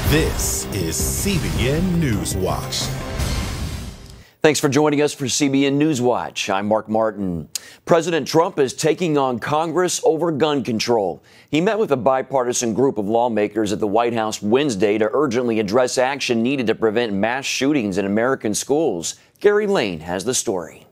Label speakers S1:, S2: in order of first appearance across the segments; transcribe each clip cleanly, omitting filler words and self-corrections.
S1: This is CBN NewsWatch.
S2: Thanks for joining us for CBN NewsWatch. I'm Mark Martin. President Trump is taking on Congress over gun control. He met with a bipartisan group of lawmakers at the White House Wednesday to urgently address action needed to prevent mass shootings in American schools. Gary Lane has the story.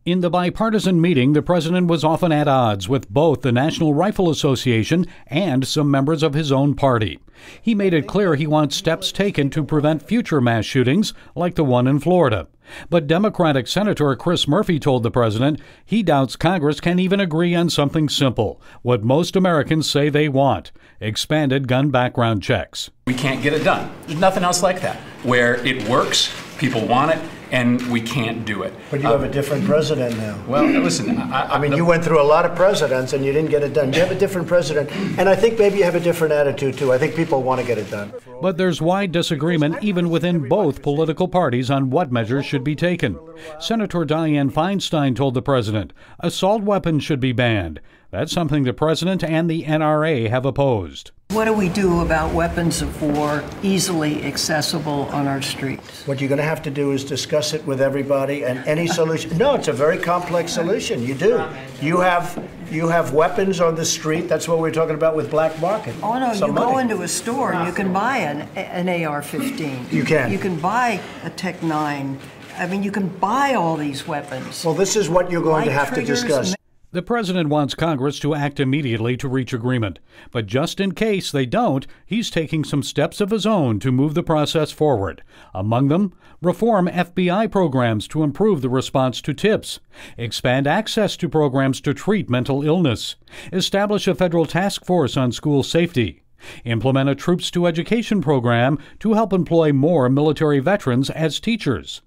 S3: In the bipartisan meeting, the president was often at odds with both the National Rifle Association and some members of his own party. He made it clear he wants steps taken to prevent future mass shootings like the one in Florida. But Democratic Senator Chris Murphy told the president he doubts Congress can even agree on something simple, what most Americans say they want: expanded gun background checks.
S4: We can't get it done. There's nothing else like that, where it works, people want it, and we can't do it.
S5: But you have a different president now.
S4: Well, listen,
S5: I mean, you went through a lot of presidents and you didn't get it done. You have a different president, and I think maybe you have a different attitude, too. I think people want to get it done.
S3: But there's wide disagreement even within both political parties on what measures should be taken. Senator Dianne Feinstein told the president assault weapons should be banned. That's something the president and the NRA have opposed.
S6: What do we do about weapons of war easily accessible on our streets?
S5: What you're going to have to do is discuss it with everybody, and any solution. No, it's a very complex solution. You do. You have weapons on the street. That's what we're talking about with black market.
S6: Oh no, you go into a store and you can buy an AR-15.
S5: You can.
S6: You can buy a Tech 9. I mean, you can buy all these weapons.
S5: Well, this is what you're going to have to discuss.
S3: The president wants Congress to act immediately to reach agreement. But just in case they don't, he's taking some steps of his own to move the process forward. Among them, reform FBI programs to improve the response to tips, expand access to programs to treat mental illness, establish a federal task force on school safety, implement a Troops to Education program to help employ more military veterans as teachers.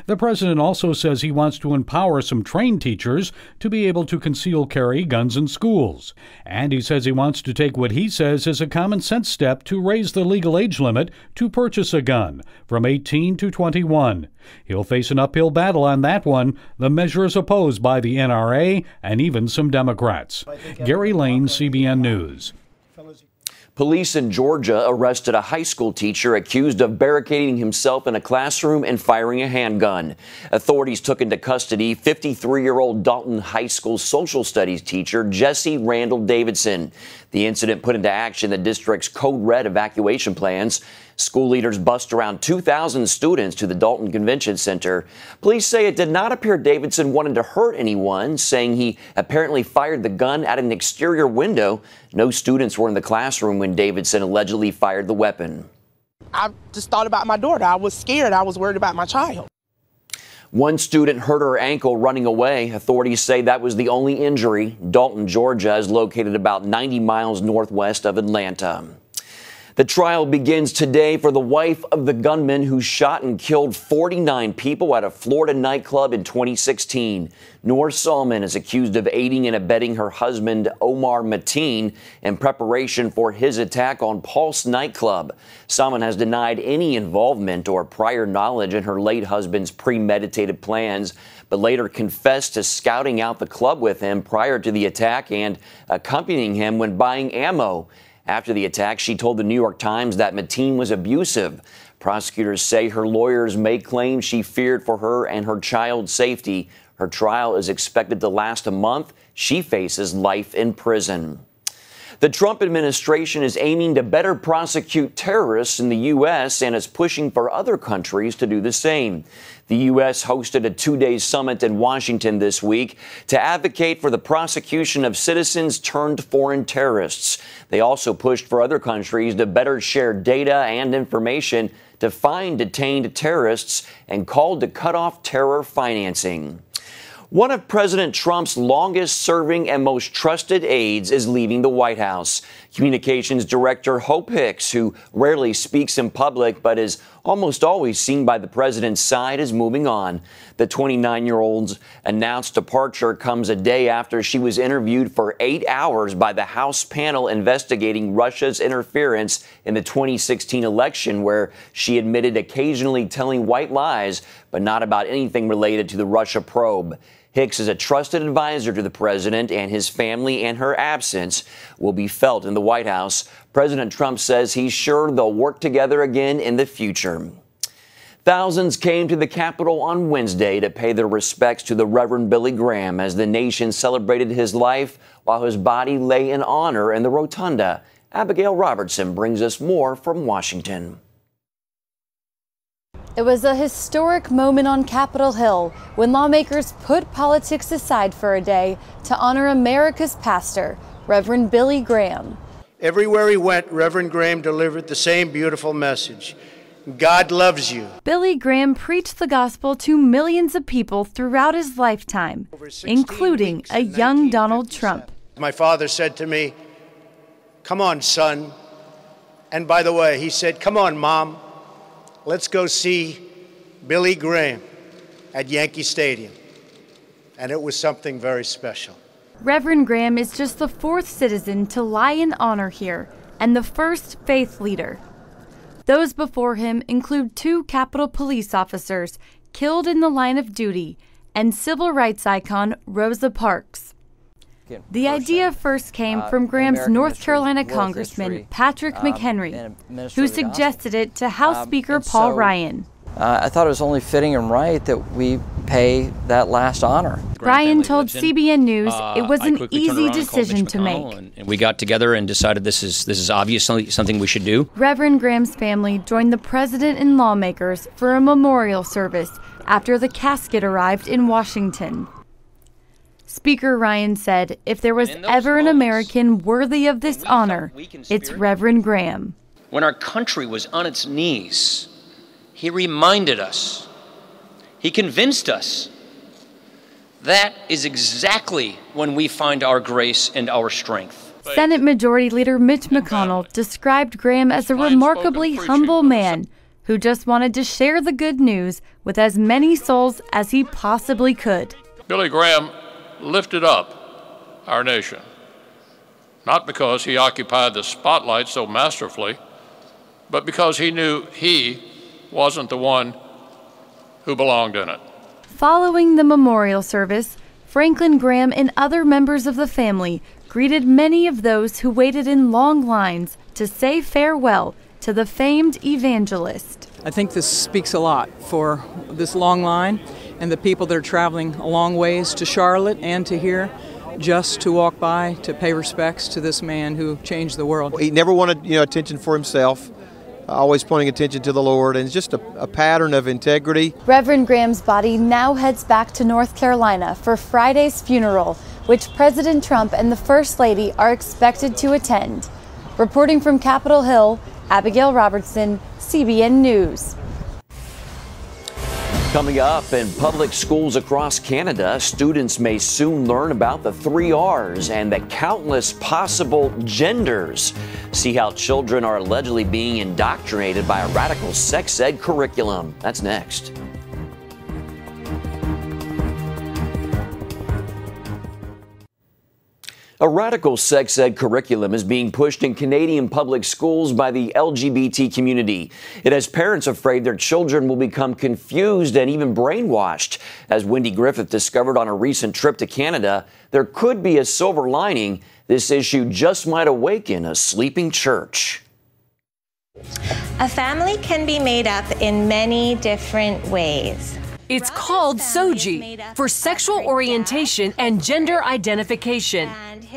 S3: The president also says he wants to empower some trained teachers to be able to conceal carry guns in schools. And he says he wants to take what he says is a common sense step to raise the legal age limit to purchase a gun from 18 to 21. He'll face an uphill battle on that one. The measure is opposed by the NRA and even some Democrats. Gary Lane, CBN News.
S2: Police in Georgia arrested a high school teacher accused of barricading himself in a classroom and firing a handgun. Authorities took into custody 53-year-old Dalton High School social studies teacher Jesse Randall Davidson. The incident put into action the district's Code Red evacuation plans. School leaders bussed around 2,000 students to the Dalton Convention Center. Police say it did not appear Davidson wanted to hurt anyone, saying he apparently fired the gun at an exterior window. No students were in the classroom when Davidson allegedly fired the weapon.
S7: I just thought about my daughter. I was scared. I was worried about my child.
S2: One student hurt her ankle running away. Authorities say that was the only injury. Dalton, Georgia is located about 90 miles northwest of Atlanta. The trial begins today for the wife of the gunman who shot and killed 49 people at a Florida nightclub in 2016. Noor Salman is accused of aiding and abetting her husband, Omar Mateen, in preparation for his attack on Pulse nightclub. Salman has denied any involvement or prior knowledge in her late husband's premeditated plans, but later confessed to scouting out the club with him prior to the attack and accompanying him when buying ammo. After the attack, she told the New York Times that Mateen was abusive. Prosecutors say her lawyers may claim she feared for her and her child's safety. Her trial is expected to last a month. She faces life in prison. The Trump administration is aiming to better prosecute terrorists in the U.S. and is pushing for other countries to do the same. The U.S. hosted a two-day summit in Washington this week to advocate for the prosecution of citizens turned foreign terrorists. They also pushed for other countries to better share data and information to find detained terrorists and called to cut off terror financing. One of President Trump's longest-serving and most trusted aides is leaving the White House. Communications Director Hope Hicks, who rarely speaks in public but is almost always seen by the president's side, is moving on. The 29-year-old's announced departure comes a day after she was interviewed for 8 hours by the House panel investigating Russia's interference in the 2016 election, where she admitted occasionally telling white lies, but not about anything related to the Russia probe. Hicks is a trusted advisor to the president, and his family and her absence will be felt in the White House. President Trump says he's sure they'll work together again in the future. Thousands came to the Capitol on Wednesday to pay their respects to the Reverend Billy Graham as the nation celebrated his life while his body lay in honor in the rotunda. Abigail Robertson brings us more from Washington.
S8: It was a historic moment on Capitol Hill when lawmakers put politics aside for a day to honor America's pastor, Reverend Billy Graham.
S5: Everywhere he went, Reverend Graham delivered the same beautiful message. God loves you.
S8: Billy Graham preached the gospel to millions of people throughout his lifetime, including a young Donald Trump.
S5: My father said to me, "Come on, son." And by the way, he said, "Come on, Mom. Let's go see Billy Graham at Yankee Stadium." And it was something very special.
S8: Reverend Graham is just the fourth citizen to lie in honor here and the first faith leader. Those before him include 2 Capitol police officers killed in the line of duty and civil rights icon Rosa Parks. The idea first came from Graham's North Carolina Congressman Patrick McHenry, who suggested it to House Speaker Paul Ryan.
S9: I thought it was only fitting and right that we pay that last honor.
S8: Ryan told CBN News it was an easy decision to make.
S10: And we got together and decided this is obviously something we should do.
S8: Reverend Graham's family joined the president and lawmakers for a memorial service after the casket arrived in Washington. Speaker Ryan said if there was ever an American worthy of this honor, it's Reverend Graham.
S10: When our country was on its knees, he reminded us, he convinced us, that is exactly when we find our grace and our strength.
S8: Senate Majority Leader Mitch McConnell described Graham as a remarkably humble man who just wanted to share the good news with as many souls as he possibly could.
S11: Billy Graham lifted up our nation, not because he occupied the spotlight so masterfully, but because he knew he wasn't the one who belonged in it.
S8: Following the memorial service, Franklin Graham and other members of the family greeted many of those who waited in long lines to say farewell to the famed evangelist.
S12: I think this speaks a lot for this long line and the people that are traveling a long ways to Charlotte and to here just to walk by to pay respects to this man who changed the world.
S13: He never wanted attention for himself, always pointing attention to the Lord, and it's just a pattern of integrity.
S8: Reverend Graham's body now heads back to North Carolina for Friday's funeral, which President Trump and the First Lady are expected to attend. Reporting from Capitol Hill, Abigail Robertson, CBN News.
S2: Coming up, in public schools across Canada, students may soon learn about the 3 R's and the countless possible genders. See how children are allegedly being indoctrinated by a radical sex ed curriculum. That's next. A radical sex ed curriculum is being pushed in Canadian public schools by the LGBT community. It has parents afraid their children will become confused and even brainwashed. As Wendy Griffith discovered on a recent trip to Canada, there could be a silver lining. This issue just might awaken a sleeping church.
S14: A family can be made up in many different ways.
S15: It's called SOGI, for Sexual Orientation and Gender Identification,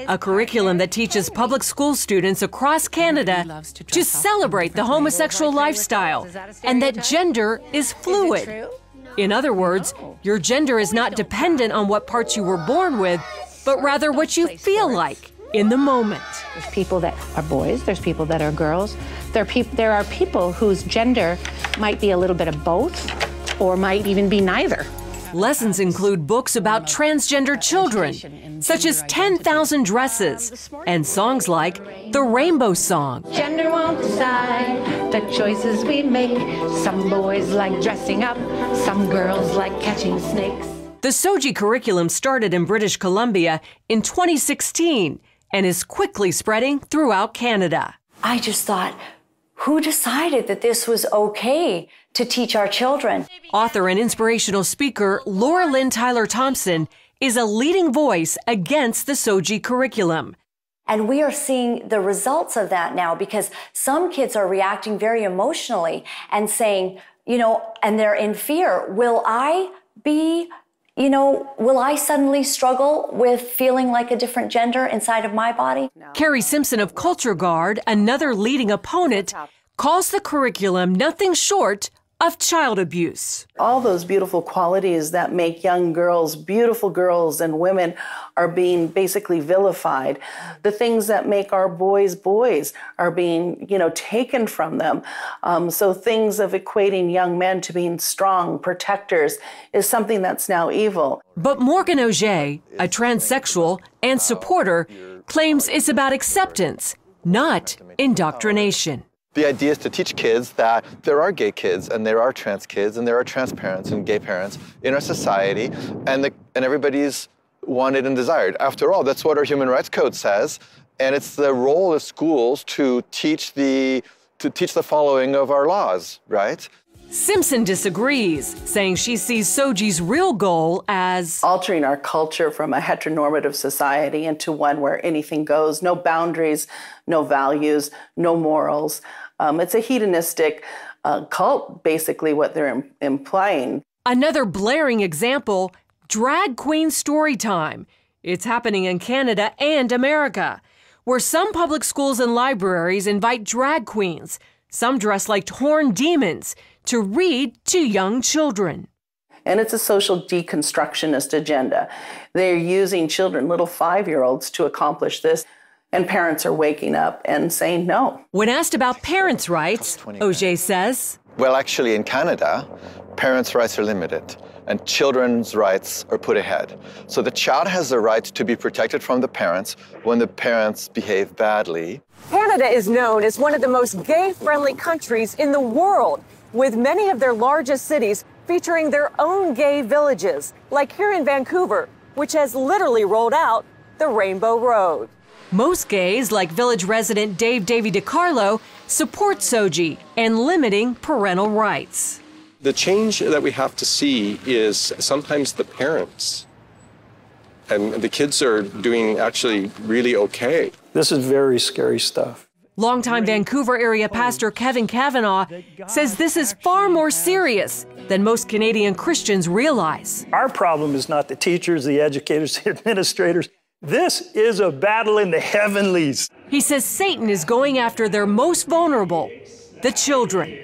S15: a curriculum that teaches public school students across Canada to celebrate the homosexual lifestyle and that gender is fluid. In other words, your gender is not dependent on what parts you were born with, but rather what you feel like in the moment.
S16: There's people that are boys, there's people that are girls, there are people whose gender might be a little bit of both, or might even be neither.
S15: Lessons include books about transgender children, such as 10,000 Dresses, and songs like The Rainbow Song.
S16: Gender won't decide the choices we make. Some boys like dressing up, some girls like catching snakes.
S15: The SOGI curriculum started in British Columbia in 2016 and is quickly spreading throughout Canada.
S17: I just thought, who decided that this was okay to teach our children?
S15: Author and inspirational speaker Laura Lynn Tyler Thompson is a leading voice against the Soji curriculum.
S17: And we are seeing the results of that now, because some kids are reacting very emotionally and saying, and they're in fear. Will I suddenly struggle with feeling like a different gender inside of my body?
S15: Carrie Simpson of Culture Guard, another leading opponent, calls the curriculum nothing short of child abuse.
S18: All those beautiful qualities that make young girls, beautiful girls and women, are being basically vilified. The things that make our boys boys are being, taken from them. So things of equating young men to being strong protectors is something that's now evil.
S15: But Morgan Auger, a transsexual and supporter, claims it's about acceptance, not indoctrination.
S19: The idea is to teach kids that there are gay kids and there are trans kids and there are trans parents and gay parents in our society, and everybody's wanted and desired. After all, that's what our Human Rights Code says, and it's the role of schools to teach the following of our laws, right?
S15: Simpson disagrees, saying she sees Soji's real goal as
S18: altering our culture from a heteronormative society into one where anything goes, no boundaries, no values, no morals. It's a hedonistic cult, basically, what they're implying.
S15: Another blaring example, drag queen story time. It's happening in Canada and America, where some public schools and libraries invite drag queens, some dressed like horned demons, to read to young children.
S18: And it's a social deconstructionist agenda. They're using children, little 5-year-olds, to accomplish this. And parents are waking up and saying no.
S15: When asked about parents' rights, Auger says,
S19: well, actually, in Canada, parents' rights are limited and children's rights are put ahead. So the child has the right to be protected from the parents when the parents behave badly.
S20: Canada is known as one of the most gay-friendly countries in the world, with many of their largest cities featuring their own gay villages, like here in Vancouver, which has literally rolled out the Rainbow Road.
S15: Most gays, like village resident Dave Davy DiCarlo, support Soji and limiting parental rights.
S21: The change that we have to see is sometimes the parents, and the kids are doing actually really okay.
S22: This is very scary stuff.
S15: Longtime Vancouver area pastor Kevin Kavanaugh says this is far more serious than most Canadian Christians realize.
S22: Our problem is not the teachers, the educators, the administrators. This is a battle in the heavenlies.
S15: He says Satan is going after their most vulnerable, the children.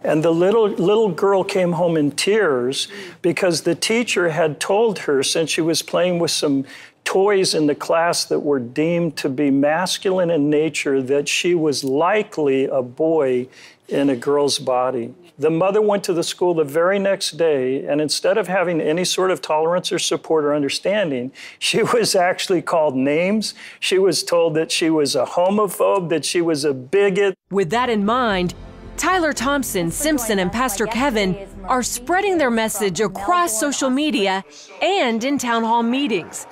S22: And the little girl came home in tears because the teacher had told her, since she was playing with some toys in the class that were deemed to be masculine in nature, that she was likely a boy in a girl's body. The mother went to the school the very next day, and instead of having any sort of tolerance or support or understanding, she was actually called names. She was told that she was a homophobe, that she was a bigot.
S15: With that in mind, Tyler Thompson, Simpson, and Pastor Kevin are spreading their message across social media and in town hall meetings.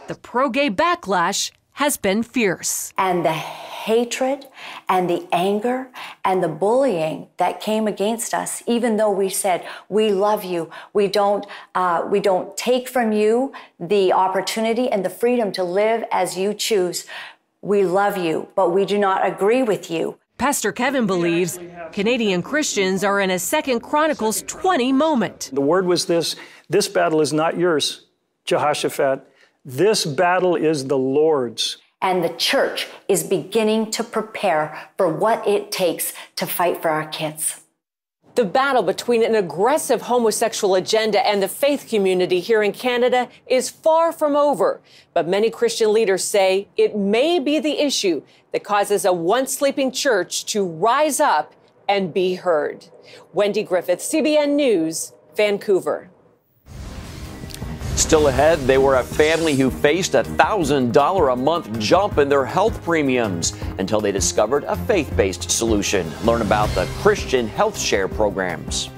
S15: The pro-gay backlash has been fierce.
S17: And the hatred and the anger and the bullying that came against us, even though we said, we love you, we don't take from you the opportunity and the freedom to live as you choose. We love you, but we do not agree with you.
S15: Pastor Kevin believes Canadian Christians are in a 2 Chronicles 20 moment.
S22: The word was this battle is not yours, Jehoshaphat. This battle is the Lord's.
S17: And the church is beginning to prepare for what it takes to fight for our kids.
S20: The battle between an aggressive homosexual agenda and the faith community here in Canada is far from over. But many Christian leaders say it may be the issue that causes a once sleeping church to rise up and be heard. Wendy Griffith, CBN News, Vancouver.
S2: Still ahead, they were a family who faced a $1,000 a month jump in their health premiums until they discovered a faith-based solution. Learn about the Christian Health Share programs.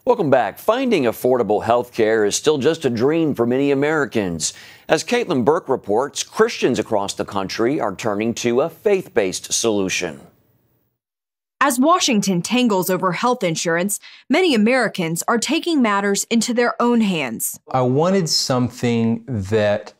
S2: Welcome back. Finding affordable health care is still just a dream for many Americans. As Caitlin Burke reports, Christians across the country are turning to a faith-based solution.
S1: As Washington tangles over health insurance, many Americans are taking matters into their own hands.
S4: I wanted something that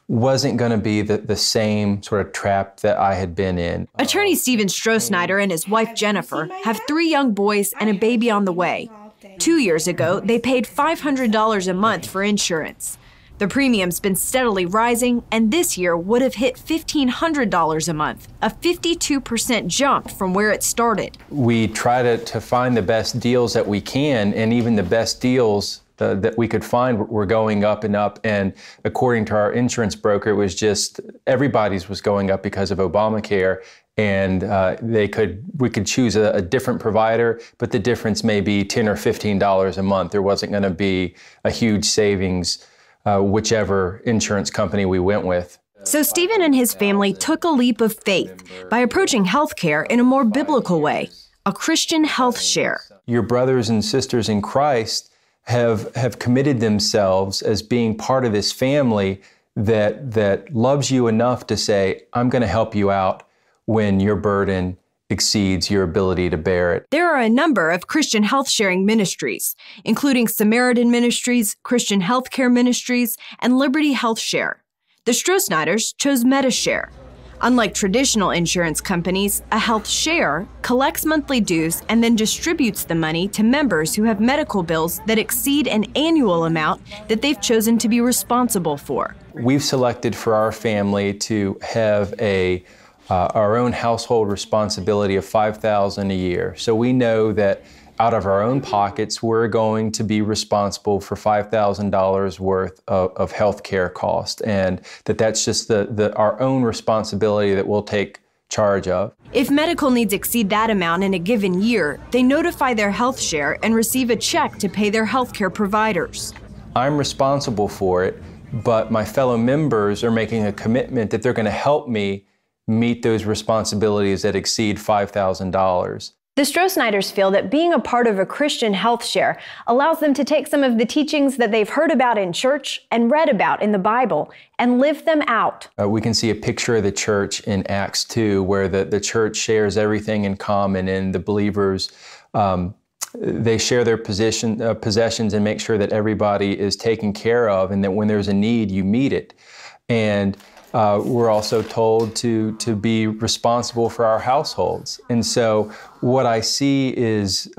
S4: wasn't going to be the same sort of trap that I had been in.
S1: Attorney Steven Strohsnyder and his wife Jennifer have 3 young boys and a baby on the way. 2 years ago, they paid $500 a month for insurance. The premium's been steadily rising, and this year would have hit $1,500 a month, a 52% jump from where it started.
S4: We try to find the best deals that we can, and even the best deals that we could find were going up and up. And according to our insurance broker, it was just everybody's was going up because of Obamacare. And we could choose a different provider, but the difference may be $10 or $15 a month. There wasn't going to be a huge savings, whichever insurance company we went with.
S1: So Stephen and his family took a leap of faith by approaching healthcare in a more biblical way, a Christian health share.
S4: Your brothers and sisters in Christ have committed themselves as being part of this family that loves you enough to say, I'm going to help you out when your burden exceeds your ability to bear it.
S1: There are a number of Christian health sharing ministries, including Samaritan Ministries, Christian Healthcare Ministries, and Liberty Health Share. The Strohsnyders chose MediShare. Unlike traditional insurance companies, a health share collects monthly dues and then distributes the money to members who have medical bills that exceed an annual amount that they've chosen to be responsible for.
S4: We've selected for our family to have our own household responsibility of $5,000 a year. So we know that out of our own pockets, we're going to be responsible for $5,000 worth of health care cost, and that's just our own responsibility that we'll take charge of.
S1: If medical needs exceed that amount in a given year, they notify their health share and receive a check to pay their health care providers.
S4: I'm responsible for it, but my fellow members are making a commitment that they're going to help me meet those responsibilities that exceed $5,000.
S1: The Strohsnyders feel that being a part of a Christian health share allows them to take some of the teachings that they've heard about in church and read about in the Bible and live them out.
S4: We can see a picture of the church in Acts 2 where the church shares everything in common, and the believers, they share their possessions and make sure that everybody is taken care of, and that when there's a need, you meet it. And we're also told to be responsible for our households. And so what I see is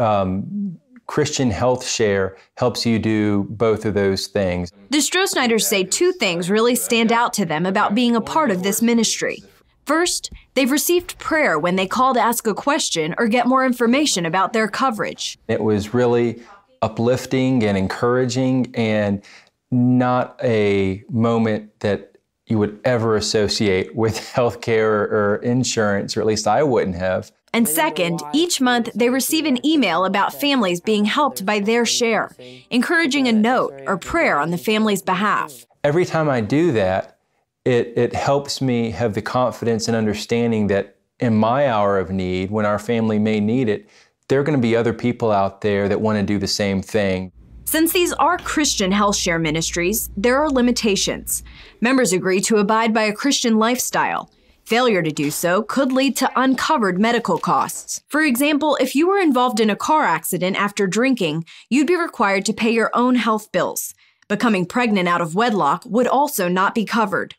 S4: Christian health share helps you do both of those things.
S1: The Strohsnyders say 2 things really stand out to them about being a part of this ministry. First, they've received prayer when they call to ask a question or get more information about their coverage.
S4: It was really uplifting and encouraging, and not a moment that you would ever associate with healthcare or insurance, or at least I wouldn't have.
S1: And second, each month they receive an email about families being helped by their share, encouraging a note or prayer on the family's behalf.
S4: Every time I do that, it helps me have the confidence and understanding that in my hour of need, when our family may need it, there are going to be other people out there that want to do the same thing.
S1: Since these are Christian health share ministries, there are limitations. Members agree to abide by a Christian lifestyle. Failure to do so could lead to uncovered medical costs. For example, if you were involved in a car accident after drinking, you'd be required to pay your own health bills. Becoming pregnant out of wedlock would also not be covered.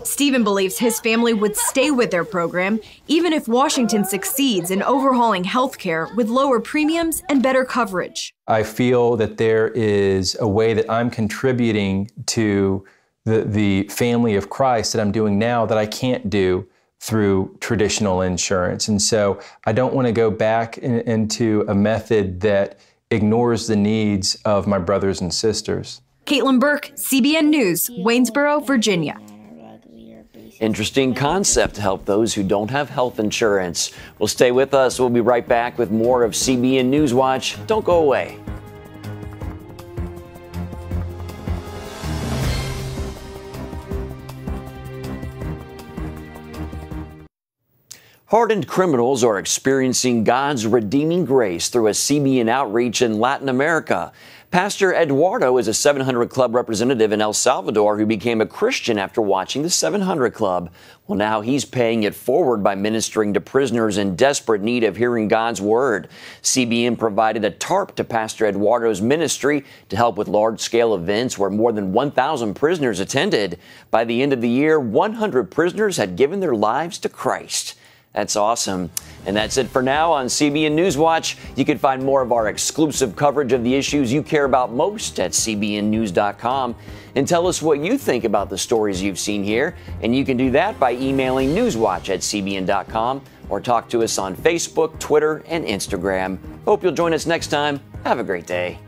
S1: Stephen believes his family would stay with their program even if Washington succeeds in overhauling healthcare with lower premiums and better coverage.
S4: I feel that there is a way that I'm contributing to the family of Christ that I'm doing now that I can't do through traditional insurance. And so I don't want to go back into a method that ignores the needs of my brothers and sisters.
S1: Caitlin Burke, CBN News, Waynesboro, Virginia.
S2: Interesting concept to help those who don't have health insurance. Well, stay with us. We'll be right back with more of CBN NewsWatch. Don't go away. Hardened criminals are experiencing God's redeeming grace through a CBN outreach in Latin America. Pastor Eduardo is a 700 Club representative in El Salvador who became a Christian after watching the 700 Club. Well, now he's paying it forward by ministering to prisoners in desperate need of hearing God's word. CBN provided a tarp to Pastor Eduardo's ministry to help with large-scale events where more than 1,000 prisoners attended. By the end of the year, 100 prisoners had given their lives to Christ. That's awesome. And that's it for now on CBN NewsWatch. You can find more of our exclusive coverage of the issues you care about most at cbnnews.com. And tell us what you think about the stories you've seen here. And you can do that by emailing newswatch@cbn.com or talk to us on Facebook, Twitter, and Instagram. Hope you'll join us next time. Have a great day.